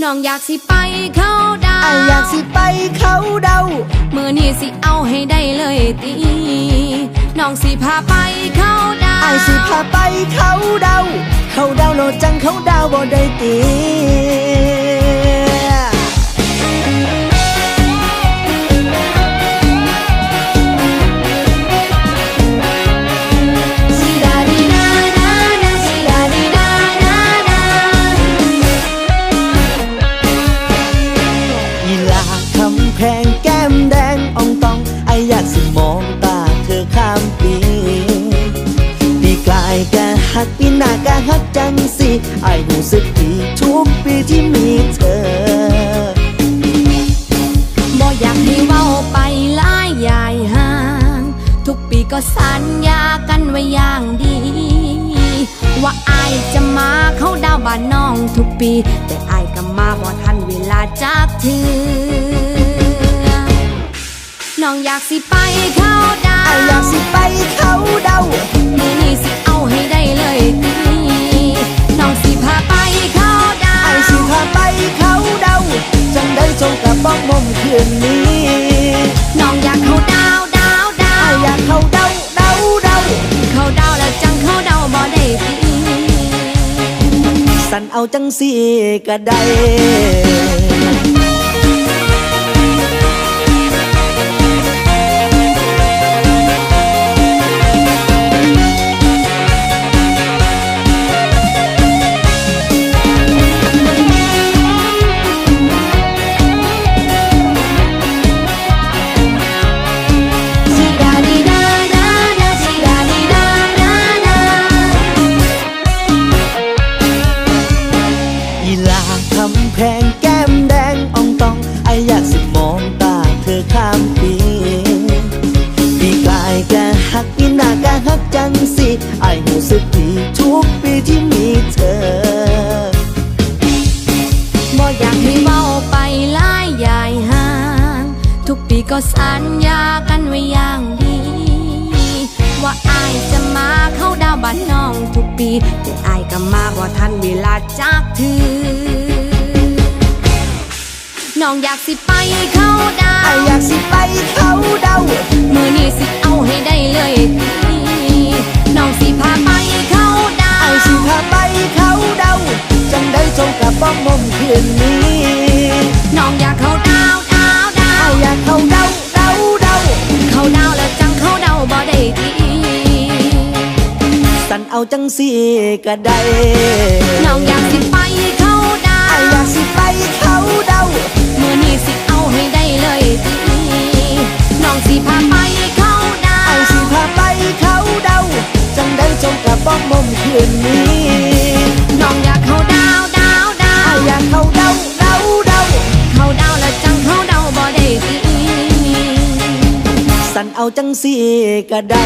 น้องอยากสิไปเขาดาวอยากสิไปเขาเดามื้อนี้สิเอาให้ได้เลยตีน้องสิพาไปเขาดาวสิพาไปเขาเดาโลดจังเขาดาวบ่ได้ตีแพงแก้มแดงอ่องตองอยากสิมองตาเธอข้ามปีกลายแกหักปีหน้าแกหักจังสิรู้สึกดีทุกปีที่มีเธอบ่อยากให้เว้าไปหลายยายห่างทุกปีก็สัญญากันไว้อย่างดีว่าอายจะมาเข้าดาวบ้านน้องทุกปีแต่อายก็มาบ่ทันเวลาจากเธอน้องอยากสิไปเขาดาวอยากสิไปเขาเดามื้อนี้สิเอาให้ได้เลยตีน้องสิพาไปเขาดาวสิพาไปเขาเดาจังได้จงกับบ้องมมคืนนี้น้องอยากเข้าดาวอยากเข้าเดาเข้าดาวแล้วจังเข้าเดาบ่ได้ตีสั่นเอาจังสิก็ได้แพงแก้มแดงอ่องตองอยากสิมองตาเธอข้ามปีกลายแกหักปีหน้าแกหักจังสิรู้สึกดีทุกปีที่มีเธอบ่อยากให้เว้าไปหลายยายห่างทุกปีก็สัญญากันไว้อย่างดีว่าอายจะมาเข้าดาวบ้านน้องทุกปีแต่อายก็มาบ่ทันเวลาจากเธอน้องอยากสิไปเขาดาวอยากสิไปเขาเดามื้อนี้สิเอาให้ได้เลยตีน้องสิพาไปเขาดาวสิพาไปเขาเดาจังได้จงกับบ้องมมคืนนี้น้องอยากเข้าดาวอยากเข้าเดาเข้าดาวแล้วจังเข้าเดาบ่ได้ตีสั่นเอาจังสิก็ได้น้องอยากสิไปเขาดาวอยากสิไปเขาเดามื้อนี้สิเอาให้ได้เลยตีน้องสิพาไปเขาดาวสิพาไปเขาเดาจังได้จงกับบ้องมมคืนนี้น้องอยากเข้าดาวอยากเข้าเดาเข้าดาวแล้วจังเข้าเดาบ่ได้ตีสั่นเอาจังสิก็ได้